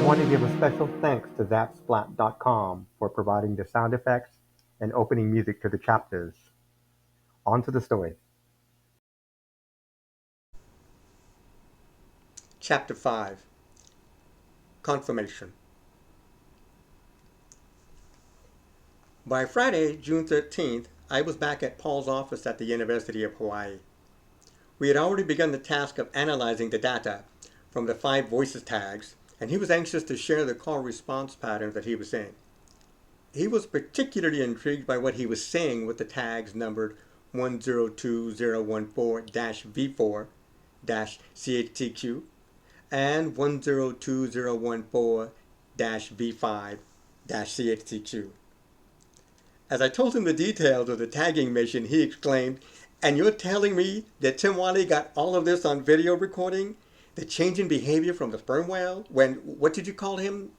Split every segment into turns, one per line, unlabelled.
want to give a special thanks to Zapsplat.com for providing the sound effects and opening music to the chapters. On to the story.
Chapter 5 Confirmation. By Friday, June 13th, I was back at Paul's office at the University of Hawaii. We had already begun the task of analyzing the data from the 5 voices tags, and he was anxious to share the call response patterns that he was seeing. He was particularly intrigued by what he was saying with the tags numbered 102014-V4-CHTQ and 102014-V5-CHTQ. As I told him the details of the tagging mission, he exclaimed, "And you're telling me that Tim Wiley got all of this on video recording? The change in behavior from the sperm whale when, what did you call him,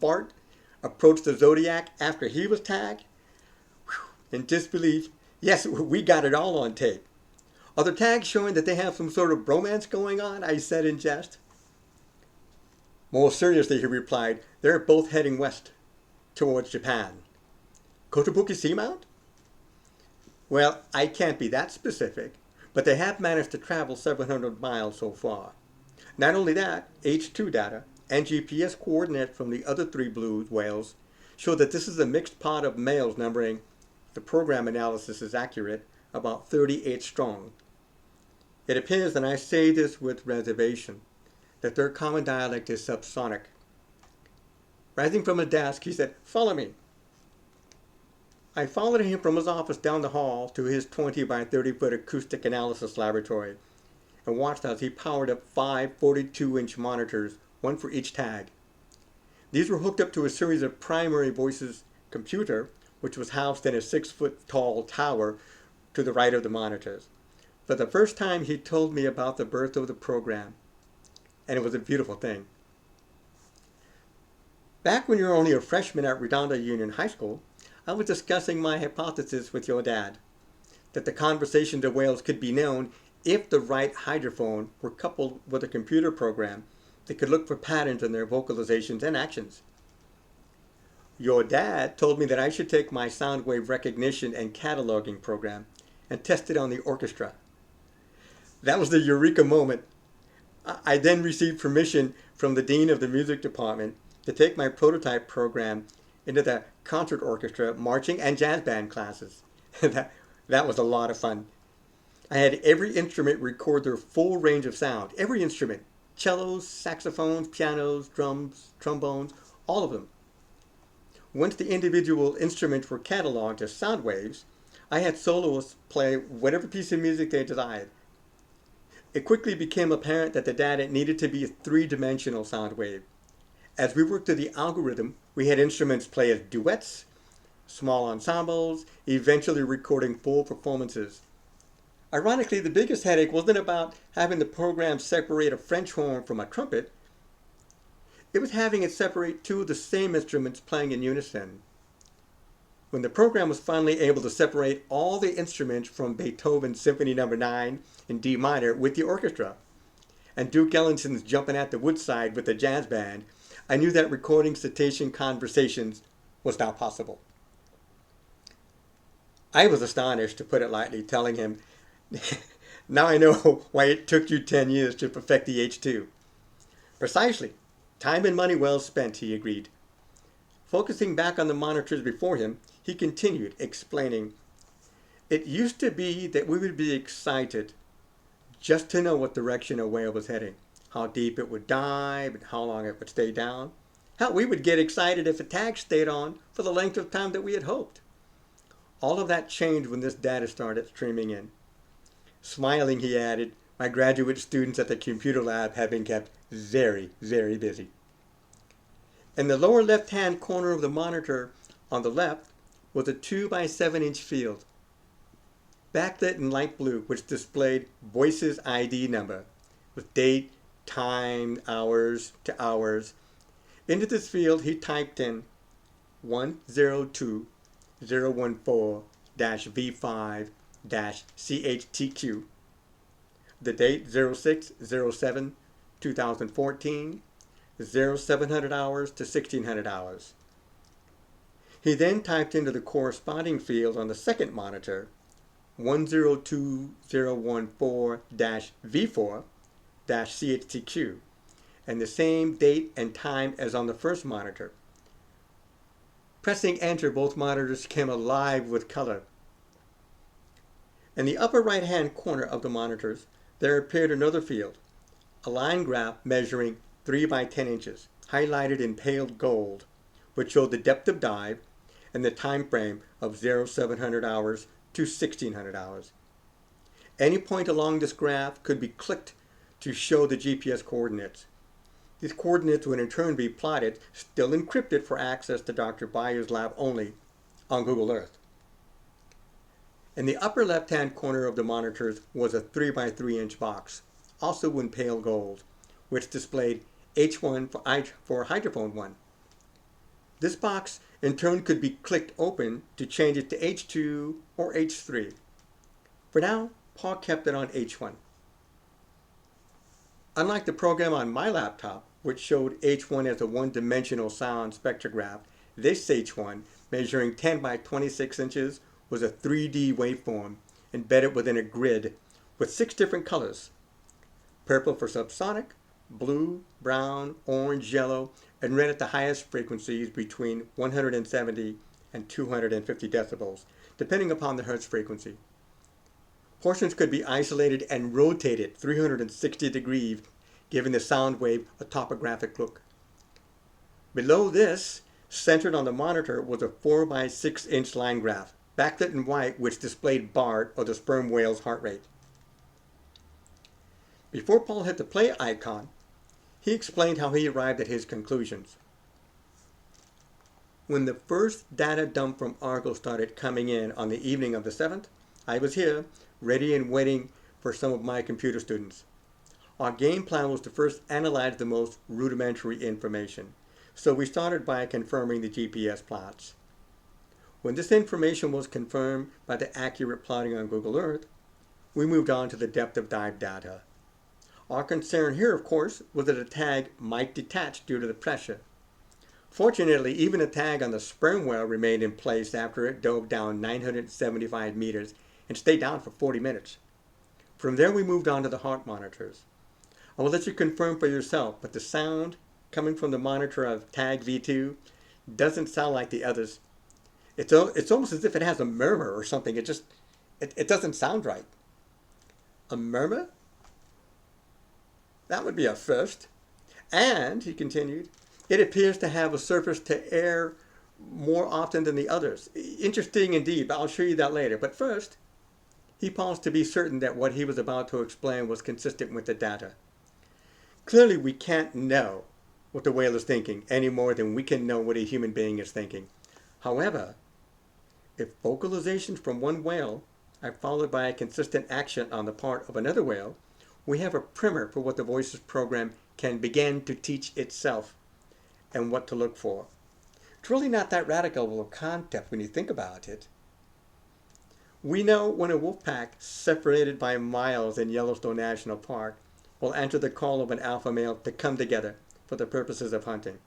Bart, approached the Zodiac after he was tagged?" In disbelief, "Yes, we got it all on tape." "Are the tags showing that they have some sort of bromance going on?" I said in jest. More seriously, he replied, "They're both heading west, towards Japan." "Kotobuki Seamount?" "Well, I can't be that specific, but they have managed to travel several hundred miles so far. Not only that, H2 data and GPS coordinates from the other 3 blue whales show that this is a mixed pod of males numbering, if the program analysis is accurate, about 38 strong. It appears, and I say this with reservation, that their common dialect is subsonic." Rising from a desk, he said, "Follow me." I followed him from his office down the hall to his 20 by 30-foot acoustic analysis laboratory and watched as he powered up 5 42-inch monitors, one for each tag. These were hooked up to a series of primary voices computer, which was housed in a 6-foot-tall tower to the right of the monitors. For the first time, he told me about the birth of the program, and it was a beautiful thing. "Back when you were only a freshman at Redondo Union High School, I was discussing my hypothesis with your dad, that the conversations of whales could be known if the right hydrophone were coupled with a computer program that could look for patterns in their vocalizations and actions. Your dad told me that I should take my sound wave recognition and cataloging program and test it on the orchestra. That was the eureka moment. I then received permission from the dean of the music department to take my prototype program into the concert orchestra, marching, and jazz band classes. That was a lot of fun. I had every instrument record their full range of sound. Every instrument. Cellos, saxophones, pianos, drums, trombones, all of them. Once the individual instruments were cataloged as sound waves, I had soloists play whatever piece of music they desired. It quickly became apparent that the data needed to be a 3-dimensional sound wave. As we worked through the algorithm, we had instruments play as duets, small ensembles, eventually recording full performances. Ironically, the biggest headache wasn't about having the program separate a French horn from a trumpet. It was having it separate 2 of the same instruments playing in unison. When the program was finally able to separate all the instruments from Beethoven's Symphony No. 9 in D minor with the orchestra, and Duke Ellington's Jumpin' at the Woodside with the jazz band, I knew that recording cetacean conversations was now possible. I was astonished, to put it lightly, telling him, "Now I know why it took you 10 years to perfect the H2. "Precisely. Time and money well spent," he agreed. Focusing back on the monitors before him, he continued, explaining, "It used to be that we would be excited just to know what direction a whale was heading, how deep it would dive, and how long it would stay down. Hell, we would get excited if a tag stayed on for the length of time that we had hoped. All of that changed when this data started streaming in." Smiling, he added, "My graduate students at the computer lab have been kept very, very busy." In the lower left-hand corner of the monitor on the left was a 2 by 7-inch field, backlit in light blue, which displayed Voices ID number with date, time, hours to hours. Into this field, he typed in 102014-V5-CHTQ, the date 06/07/2014, 0700 hours to 1600 hours. He then typed into the corresponding field on the second monitor 102014-V4-CHTQ and the same date and time as on the first monitor. Pressing enter, both monitors came alive with color. In the upper right-hand corner of the monitors, there appeared another field, a line graph measuring 3 by 10 inches, highlighted in pale gold, which showed the depth of dive and the time frame of 0700 hours to 1600 hours. Any point along this graph could be clicked to show the GPS coordinates. These coordinates would in turn be plotted, still encrypted for access to Dr. Byous' lab only, on Google Earth. In the upper left-hand corner of the monitors was a 3 by 3 inch box, also in pale gold, which displayed H1 for hydrophone 1. This box in turn could be clicked open to change it to H2 or H3. For now, Paul kept it on H1. Unlike the program on my laptop, which showed H1 as a one-dimensional sound spectrograph, this H1, measuring 10 by 26 inches, was a 3D waveform embedded within a grid with 6 different colors: purple for subsonic, blue, brown, orange, yellow, and red at the highest frequencies between 170 and 250 decibels, depending upon the hertz frequency. Portions could be isolated and rotated 360 degrees, giving the sound wave a topographic look. Below this, centered on the monitor, was a 4 by 6 inch line graph, backlit in white, which displayed BART, or the sperm whale's heart rate. Before Paul hit the play icon, he explained how he arrived at his conclusions. When the first data dump from Argo started coming in on the evening of the 7th, I was here, ready and waiting for some of my computer students. Our game plan was to first analyze the most rudimentary information, so we started by confirming the GPS plots. When this information was confirmed by the accurate plotting on Google Earth, we moved on to the depth of dive data. Our concern here, of course, was that a tag might detach due to the pressure. Fortunately, even a tag on the sperm whale remained in place after it dove down 975 meters and stayed down for 40 minutes. From there, we moved on to the heart monitors. I will let you confirm for yourself, but the sound coming from the monitor of tag V2 doesn't sound like the others. It's almost as if it has a murmur or something. It doesn't sound right. A murmur? That would be a first. And, he continued, it appears to have a surface to air more often than the others. Interesting indeed, but I'll show you that later. But first, he paused to be certain that what he was about to explain was consistent with the data. Clearly, we can't know what the whale is thinking any more than we can know what a human being is thinking. However, if vocalizations from one whale are followed by a consistent action on the part of another whale, we have a primer for what the Voices program can begin to teach itself and what to look for. It's really not that radical of a concept when you think about it. We know when a wolf pack separated by miles in Yellowstone National Park will answer the call of an alpha male to come together for the purposes of hunting.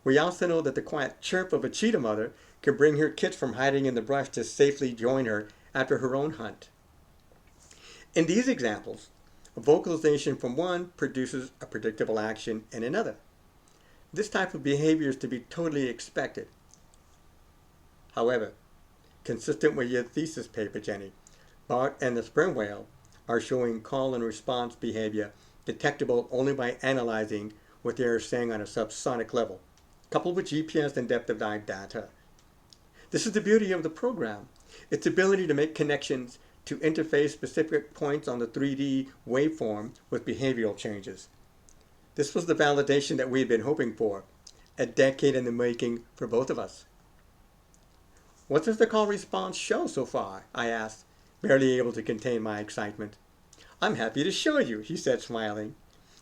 We also know that the quiet chirp of a cheetah mother can bring her kits from hiding in the brush to safely join her after her own hunt. In these examples, a vocalization from one produces a predictable action in another. This type of behavior is to be totally expected. However, consistent with your thesis paper, Jenny, Bart and the sperm whale are showing call and response behavior detectable only by analyzing what they are saying on a subsonic level, coupled with GPS and depth of dive data. This is the beauty of the program, its ability to make connections to interface specific points on the 3D waveform with behavioral changes. This was the validation that we had been hoping for, a decade in the making for both of us. What does the call response show so far? I asked, barely able to contain my excitement. I'm happy to show you, he said, smiling,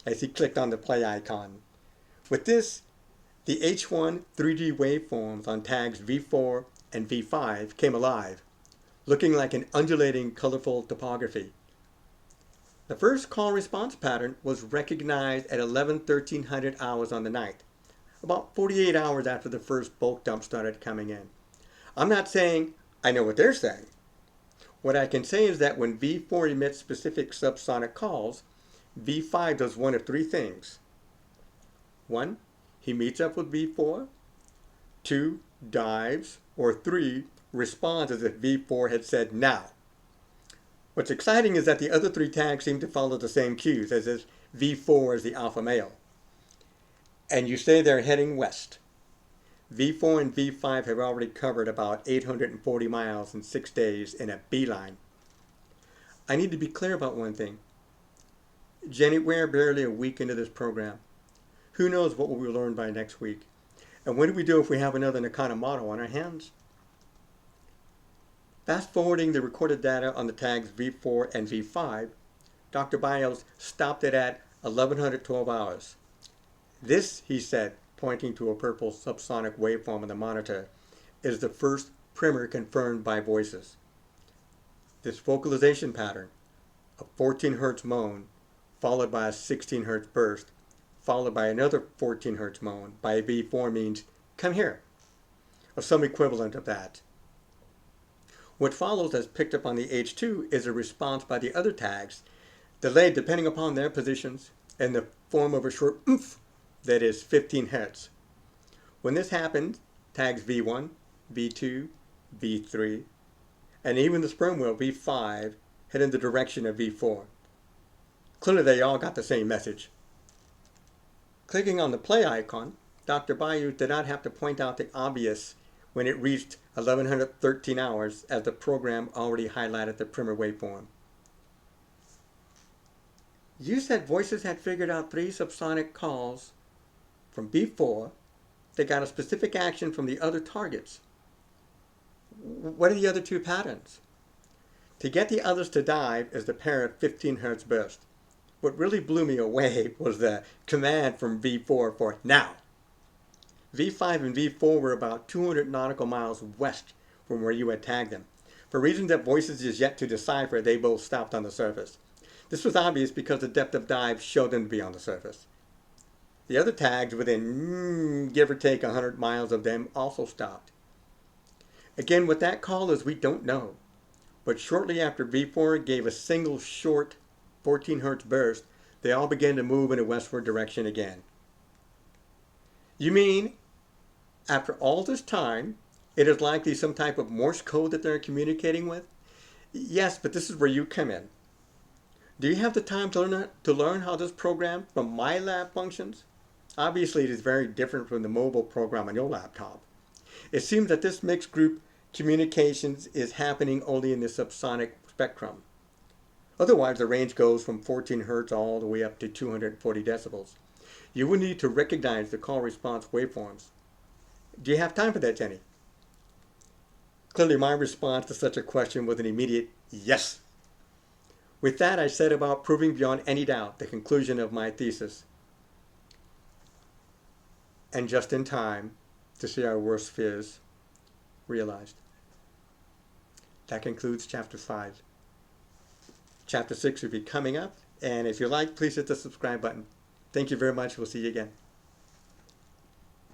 as he clicked on the play icon. With this, the H1 3D waveforms on tags V4 and V5 came alive, looking like an undulating, colorful topography. The first call response pattern was recognized at 1300 hours on the night, about 48 hours after the first bulk dump started coming in. I'm not saying I know what they're saying. What I can say is that when V4 emits specific subsonic calls, V5 does one of three things. 1. He meets up with V4. 2. Dives. Or 3. Responds as if V4 had said now. What's exciting is that the other three tags seem to follow the same cues, as if V4 is the alpha male. And you say they're heading west. V4 and V5 have already covered about 840 miles in 6 days in a beeline. I need to be clear about one thing. Jenny, we're barely a week into this program. Who knows what we'll learn by next week? And what do we do if we have another Nakata model on our hands? Fast forwarding the recorded data on the tags V4 and V5, Dr. Byous stopped it at 1112 hours. This, he said, pointing to a purple subsonic waveform on the monitor, is the first primer confirmed by Voices. This vocalization pattern, a 14 Hz moan, followed by a 16 Hz burst, followed by another 14 Hz moan by V4 means, come here, or some equivalent of that. What follows, as picked up on the H2, is a response by the other tags, delayed depending upon their positions, in the form of a short oomph that is 15 Hz. When this happened, tags V1, V2, V3, and even the sperm whale V5 head in the direction of V4. Clearly they all got the same message. Clicking on the play icon, Dr. Byous did not have to point out the obvious when it reached 1113 hours, as the program already highlighted the primer waveform. You said Voices had figured out 3 subsonic calls from V4 that got a specific action from the other targets. What are the other 2 patterns? To get the others to dive is the pair of 15 Hz burst. What really blew me away was the command from V4 for now. V5 and V4 were about 200 nautical miles west from where you had tagged them. For reasons that Voices is yet to decipher, they both stopped on the surface. This was obvious because the depth of dive showed them to be on the surface. The other tags within, give or take 100 miles of them, also stopped. Again, what that call is, we don't know. But shortly after V4 gave a single short 14 Hz burst, they all began to move in a westward direction again. You mean, after all this time, it is likely some type of Morse code that they're communicating with? Yes, but this is where you come in. Do you have the time to learn how this program from my lab functions? Obviously, it is very different from the mobile program on your laptop. It seems that this mixed group communications is happening only in the subsonic spectrum. Otherwise, the range goes from 14 Hz all the way up to 240 decibels. You will need to recognize the call response waveforms. Do you have time for that, Jenny? Clearly, my response to such a question was an immediate yes. With that, I set about proving beyond any doubt the conclusion of my thesis. And just in time to see our worst fears realized. That concludes Chapter 5. Chapter 6 will be coming up, and if you like, please hit the subscribe button. Thank you very much. We'll see you again.